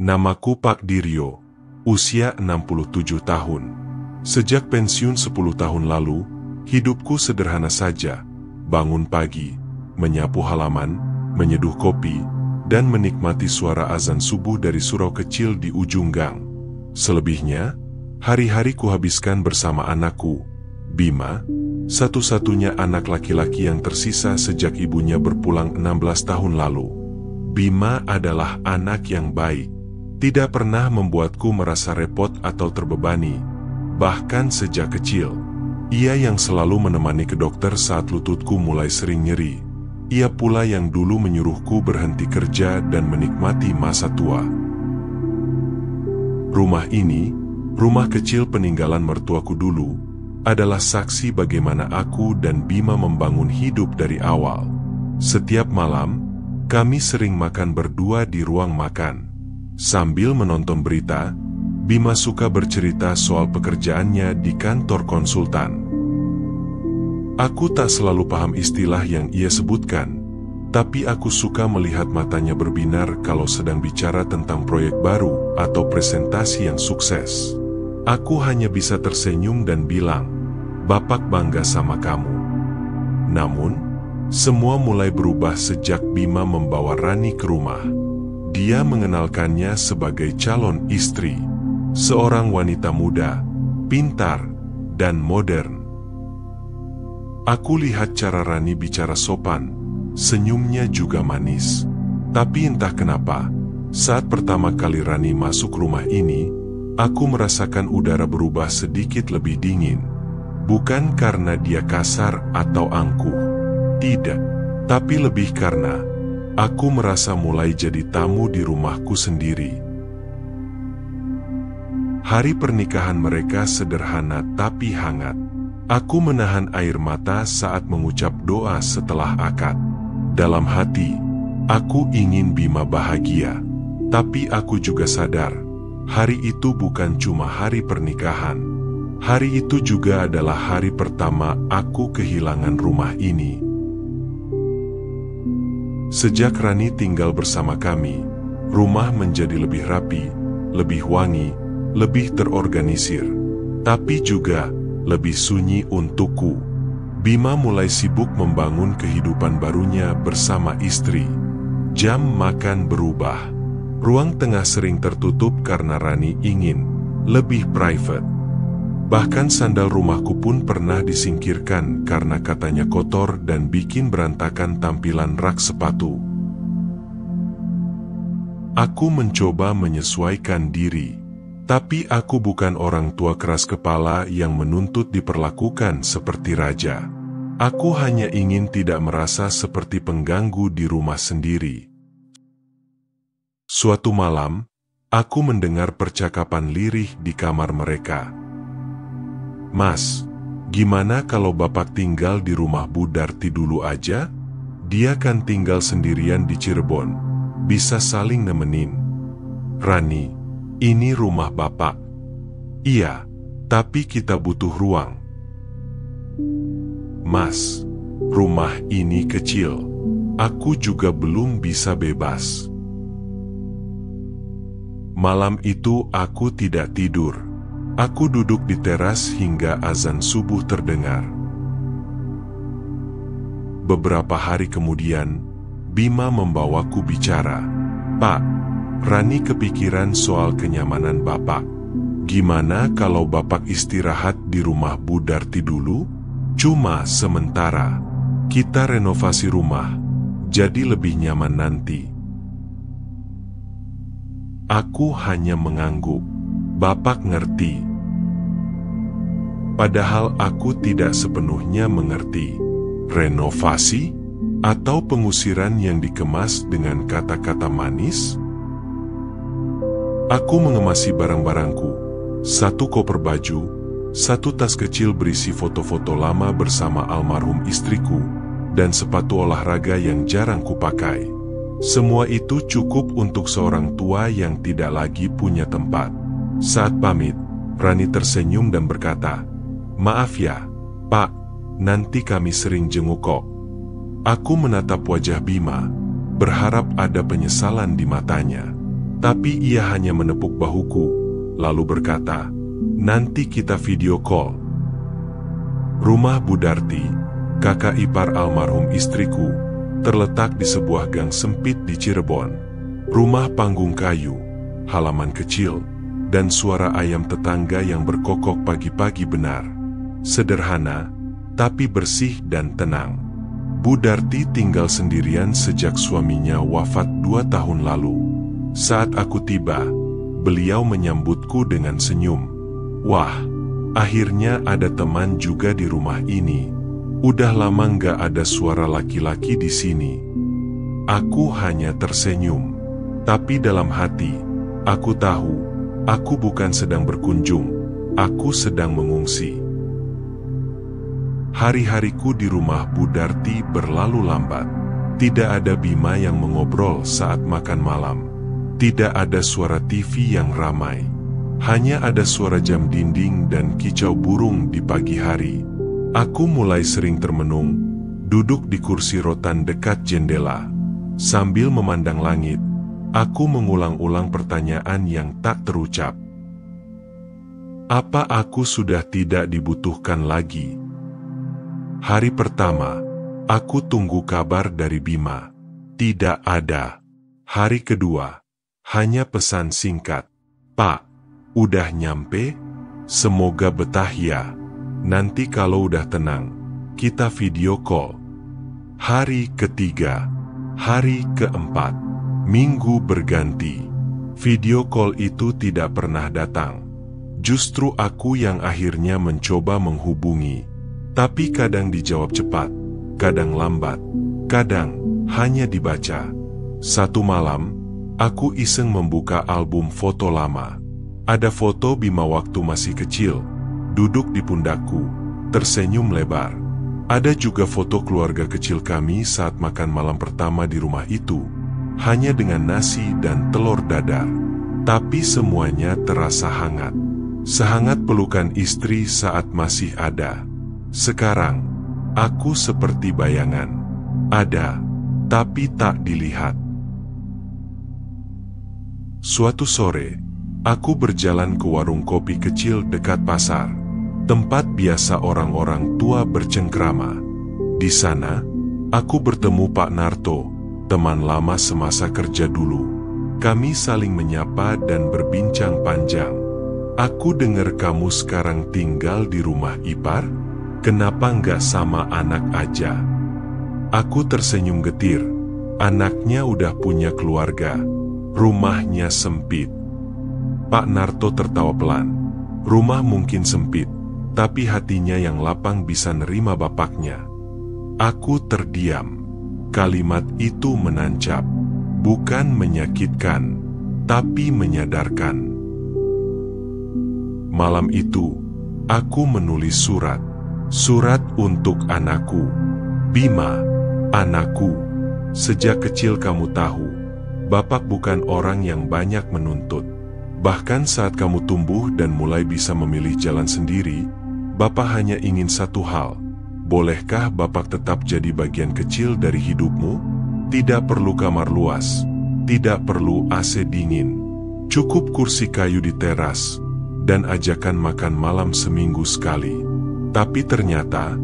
Namaku Pak Diryo, usia 67 tahun. Sejak pensiun 10 tahun lalu, hidupku sederhana saja. Bangun pagi, menyapu halaman, menyeduh kopi, dan menikmati suara azan subuh dari surau kecil di ujung gang. Selebihnya, hari-hari kuhabiskan bersama anakku, Bima, satu-satunya anak laki-laki yang tersisa sejak ibunya berpulang 16 tahun lalu. Bima adalah anak yang baik, tidak pernah membuatku merasa repot atau terbebani. Bahkan sejak kecil, ia yang selalu menemani ke dokter saat lututku mulai sering nyeri. Ia pula yang dulu menyuruhku berhenti kerja dan menikmati masa tua. Rumah ini, rumah kecil peninggalan mertuaku dulu, adalah saksi bagaimana aku dan Bima membangun hidup dari awal. Setiap malam, kami sering makan berdua di ruang makan. Sambil menonton berita, Bima suka bercerita soal pekerjaannya di kantor konsultan. Aku tak selalu paham istilah yang ia sebutkan, tapi aku suka melihat matanya berbinar kalau sedang bicara tentang proyek baru atau presentasi yang sukses. Aku hanya bisa tersenyum dan bilang, "Bapak bangga sama kamu." Namun, semua mulai berubah sejak Bima membawa Rani ke rumah. Dia mengenalkannya sebagai calon istri, seorang wanita muda, pintar, dan modern. Aku lihat cara Rani bicara sopan, senyumnya juga manis. Tapi entah kenapa, saat pertama kali Rani masuk rumah ini, aku merasakan udara berubah sedikit lebih dingin. Bukan karena dia kasar atau angkuh, tidak, tapi lebih karena aku merasa mulai jadi tamu di rumahku sendiri. Hari pernikahan mereka sederhana tapi hangat. Aku menahan air mata saat mengucap doa setelah akad. Dalam hati, aku ingin Bima bahagia. Tapi aku juga sadar, hari itu bukan cuma hari pernikahan. Hari itu juga adalah hari pertama aku kehilangan rumah ini. Sejak Rani tinggal bersama kami, rumah menjadi lebih rapi, lebih wangi, lebih terorganisir, tapi juga lebih sunyi untukku. Bima mulai sibuk membangun kehidupan barunya bersama istri. Jam makan berubah. Ruang tengah sering tertutup karena Rani ingin lebih private. Bahkan sandal rumahku pun pernah disingkirkan karena katanya kotor dan bikin berantakan tampilan rak sepatu. Aku mencoba menyesuaikan diri. Tapi aku bukan orang tua keras kepala yang menuntut diperlakukan seperti raja. Aku hanya ingin tidak merasa seperti pengganggu di rumah sendiri. Suatu malam, aku mendengar percakapan lirih di kamar mereka. "Mas, gimana kalau Bapak tinggal di rumah Bu Darti dulu aja? Dia kan tinggal sendirian di Cirebon, bisa saling nemenin." "Rani, ini rumah Bapak." "Iya, tapi kita butuh ruang." "Mas, rumah ini kecil. Aku juga belum bisa bebas." Malam itu aku tidak tidur. Aku duduk di teras hingga azan subuh terdengar. Beberapa hari kemudian, Bima membawaku bicara. "Pak, Rani kepikiran soal kenyamanan Bapak. Gimana kalau Bapak istirahat di rumah Bu Darti dulu? Cuma sementara. Kita renovasi rumah, jadi lebih nyaman nanti." Aku hanya mengangguk. Bapak ngerti. Padahal aku tidak sepenuhnya mengerti. Renovasi? Atau pengusiran yang dikemas dengan kata-kata manis? Aku mengemasi barang-barangku, 1 koper baju, 1 tas kecil berisi foto-foto lama bersama almarhum istriku, dan sepatu olahraga yang jarang kupakai. Semua itu cukup untuk seorang tua yang tidak lagi punya tempat. Saat pamit, Rani tersenyum dan berkata, "Maaf ya, Pak, nanti kami sering jenguk kok." Aku menatap wajah Bima, berharap ada penyesalan di matanya. Tapi ia hanya menepuk bahuku, lalu berkata, "Nanti kita video call." Rumah Budarti, kakak ipar almarhum istriku, terletak di sebuah gang sempit di Cirebon. Rumah panggung kayu, halaman kecil, dan suara ayam tetangga yang berkokok pagi-pagi benar. Sederhana, tapi bersih dan tenang. Budarti tinggal sendirian sejak suaminya wafat 2 tahun lalu. Saat aku tiba, beliau menyambutku dengan senyum. "Wah, akhirnya ada teman juga di rumah ini. Udah lama nggak ada suara laki-laki di sini." Aku hanya tersenyum. Tapi dalam hati, aku tahu, aku bukan sedang berkunjung, aku sedang mengungsi. Hari-hariku di rumah Budarti berlalu lambat. Tidak ada Bima yang mengobrol saat makan malam. Tidak ada suara TV yang ramai. Hanya ada suara jam dinding dan kicau burung di pagi hari. Aku mulai sering termenung, duduk di kursi rotan dekat jendela. Sambil memandang langit, aku mengulang-ulang pertanyaan yang tak terucap. Apa aku sudah tidak dibutuhkan lagi? Hari pertama, aku tunggu kabar dari Bima. Tidak ada. Hari kedua, hanya pesan singkat. "Pak, udah nyampe? Semoga betah ya. Nanti kalau udah tenang, kita video call." Hari ketiga, hari keempat, minggu berganti. Video call itu tidak pernah datang. Justru aku yang akhirnya mencoba menghubungi. Tapi kadang dijawab cepat, kadang lambat, kadang hanya dibaca. Satu malam, aku iseng membuka album foto lama. Ada foto Bima waktu masih kecil, duduk di pundakku, tersenyum lebar. Ada juga foto keluarga kecil kami saat makan malam pertama di rumah itu, hanya dengan nasi dan telur dadar. Tapi semuanya terasa hangat. Sehangat pelukan istri saat masih ada. Sekarang, aku seperti bayangan. Ada, tapi tak dilihat. Suatu sore, aku berjalan ke warung kopi kecil dekat pasar, tempat biasa orang-orang tua bercengkrama. Di sana, aku bertemu Pak Narto, teman lama semasa kerja dulu. Kami saling menyapa dan berbincang panjang. "Aku dengar kamu sekarang tinggal di rumah ipar? Kenapa nggak sama anak aja?" Aku tersenyum getir. Anaknya udah punya keluarga. Rumahnya sempit. Pak Narto tertawa pelan. Rumah mungkin sempit, tapi hatinya yang lapang bisa nerima bapaknya. Aku terdiam. Kalimat itu menancap. Bukan menyakitkan, tapi menyadarkan. Malam itu, aku menulis surat. Surat untuk anakku. "Bima, anakku, sejak kecil kamu tahu, Bapak bukan orang yang banyak menuntut. Bahkan saat kamu tumbuh dan mulai bisa memilih jalan sendiri, Bapak hanya ingin satu hal. Bolehkah Bapak tetap jadi bagian kecil dari hidupmu? Tidak perlu kamar luas, tidak perlu AC dingin, cukup kursi kayu di teras, dan ajakan makan malam seminggu sekali." Tapi ternyata,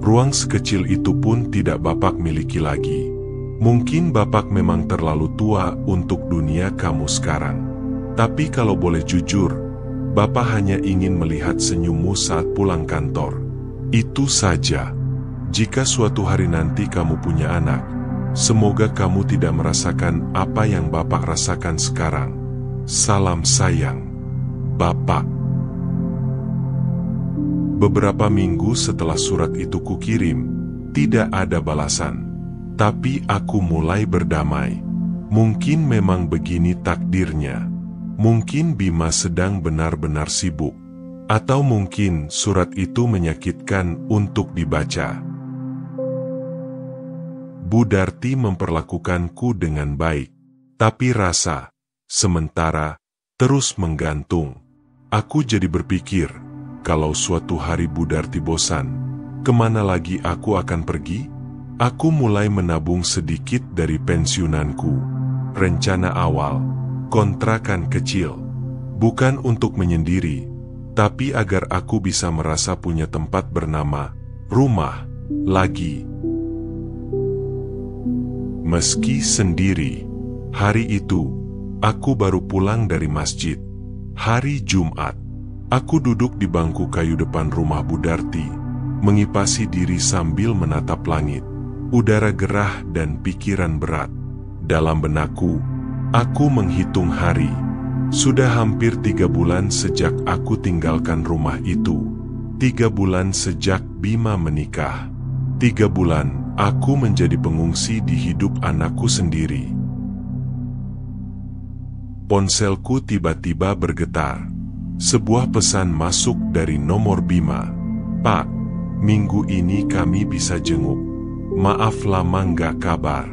ruang sekecil itu pun tidak Bapak miliki lagi. Mungkin Bapak memang terlalu tua untuk dunia kamu sekarang. Tapi kalau boleh jujur, Bapak hanya ingin melihat senyummu saat pulang kantor. Itu saja. Jika suatu hari nanti kamu punya anak, semoga kamu tidak merasakan apa yang Bapak rasakan sekarang. Salam sayang, Bapak. Beberapa minggu setelah surat itu kukirim, tidak ada balasan. Tapi aku mulai berdamai. Mungkin memang begini takdirnya. Mungkin Bima sedang benar-benar sibuk. Atau mungkin surat itu menyakitkan untuk dibaca. Budarti memperlakukanku dengan baik. Tapi rasa, sementara, terus menggantung. Aku jadi berpikir, kalau suatu hari Budarti bosan, kemana lagi aku akan pergi? Aku mulai menabung sedikit dari pensiunanku. Rencana awal, kontrakan kecil. Bukan untuk menyendiri, tapi agar aku bisa merasa punya tempat bernama rumah lagi. Meski sendiri, hari itu, aku baru pulang dari masjid. Hari Jumat, aku duduk di bangku kayu depan rumah Bu Darti, mengipasi diri sambil menatap langit. Udara gerah dan pikiran berat. Dalam benakku, aku menghitung hari. Sudah hampir 3 bulan sejak aku tinggalkan rumah itu. 3 bulan sejak Bima menikah. 3 bulan aku menjadi pengungsi di hidup anakku sendiri. Ponselku tiba-tiba bergetar. Sebuah pesan masuk dari nomor Bima. "Pak, minggu ini kami bisa jenguk. Maaf lama nggak kabar.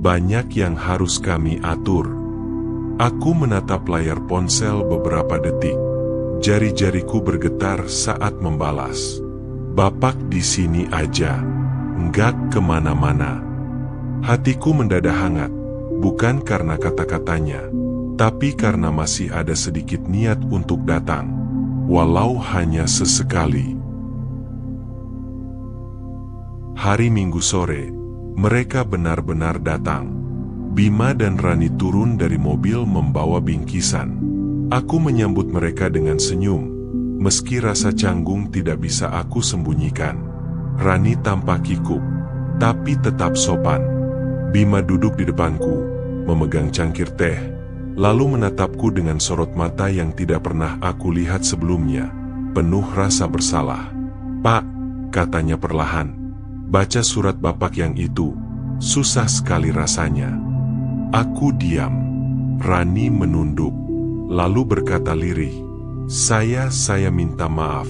Banyak yang harus kami atur." Aku menatap layar ponsel beberapa detik. Jari-jariku bergetar saat membalas. "Bapak di sini aja, nggak kemana-mana." Hatiku mendadak hangat, bukan karena kata-katanya, tapi karena masih ada sedikit niat untuk datang, walau hanya sesekali. Hari Minggu sore, mereka benar-benar datang. Bima dan Rani turun dari mobil membawa bingkisan. Aku menyambut mereka dengan senyum, meski rasa canggung tidak bisa aku sembunyikan. Rani tampak kikuk, tapi tetap sopan. Bima duduk di depanku, memegang cangkir teh, lalu menatapku dengan sorot mata yang tidak pernah aku lihat sebelumnya, penuh rasa bersalah. "Pak," katanya perlahan, "baca surat Bapak yang itu, susah sekali rasanya." Aku diam. Rani menunduk, lalu berkata lirih, Saya minta maaf,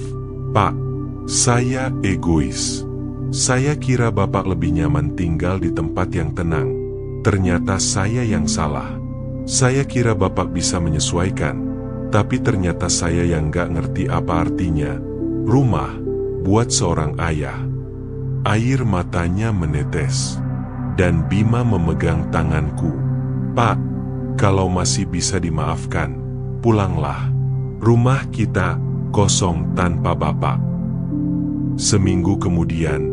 Pak. Saya egois. Saya kira Bapak lebih nyaman tinggal di tempat yang tenang. Ternyata saya yang salah. Saya kira Bapak bisa menyesuaikan, tapi ternyata saya yang gak ngerti apa artinya rumah buat seorang ayah." Air matanya menetes, dan Bima memegang tanganku. "Pak, kalau masih bisa dimaafkan, pulanglah. Rumah kita kosong tanpa Bapak." Seminggu kemudian,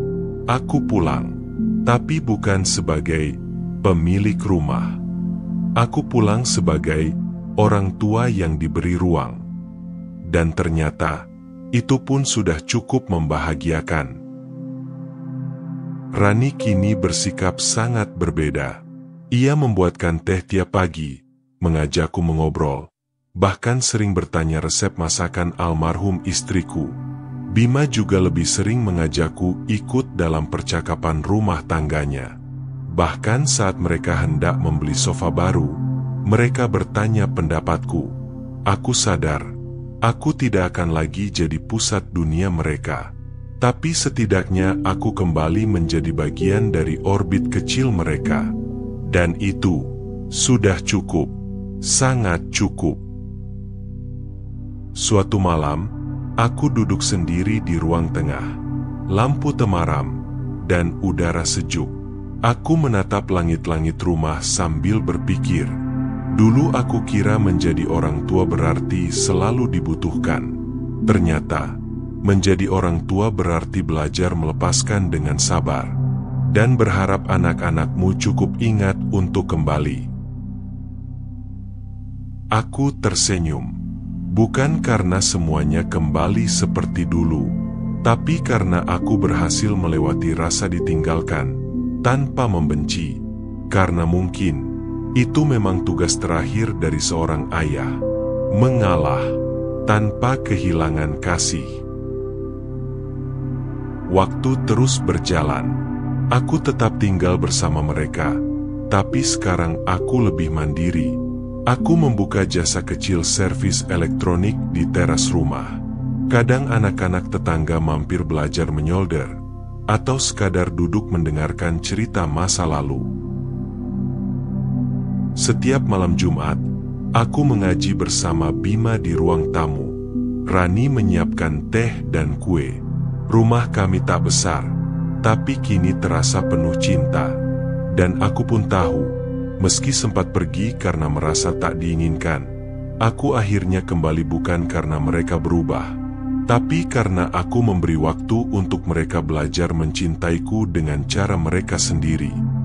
aku pulang, tapi bukan sebagai pemilik rumah. Aku pulang sebagai orang tua yang diberi ruang. Dan ternyata, itu pun sudah cukup membahagiakan. Rani kini bersikap sangat berbeda. Ia membuatkan teh tiap pagi, mengajakku mengobrol, bahkan sering bertanya resep masakan almarhum istriku. Bima juga lebih sering mengajakku ikut dalam percakapan rumah tangganya. Bahkan saat mereka hendak membeli sofa baru, mereka bertanya pendapatku. Aku sadar, aku tidak akan lagi jadi pusat dunia mereka. Tapi setidaknya aku kembali menjadi bagian dari orbit kecil mereka. Dan itu sudah cukup, sangat cukup. Suatu malam, aku duduk sendiri di ruang tengah. Lampu temaram dan udara sejuk. Aku menatap langit-langit rumah sambil berpikir. Dulu aku kira menjadi orang tua berarti selalu dibutuhkan. Ternyata, menjadi orang tua berarti belajar melepaskan dengan sabar. Dan berharap anak-anakmu cukup ingat untuk kembali. Aku tersenyum. Bukan karena semuanya kembali seperti dulu, tapi karena aku berhasil melewati rasa ditinggalkan tanpa membenci. Karena mungkin itu memang tugas terakhir dari seorang ayah, mengalah tanpa kehilangan kasih. Waktu terus berjalan. Aku tetap tinggal bersama mereka, tapi sekarang aku lebih mandiri. Aku membuka jasa kecil servis elektronik di teras rumah. Kadang anak-anak tetangga mampir belajar menyolder, atau sekadar duduk mendengarkan cerita masa lalu. Setiap malam Jumat, aku mengaji bersama Bima di ruang tamu. Rani menyiapkan teh dan kue. Rumah kami tak besar, tapi kini terasa penuh cinta. Dan aku pun tahu, Meski sempat pergi karena merasa tak diinginkan, aku akhirnya kembali bukan karena mereka berubah, tapi karena aku memberi waktu untuk mereka belajar mencintaiku dengan cara mereka sendiri.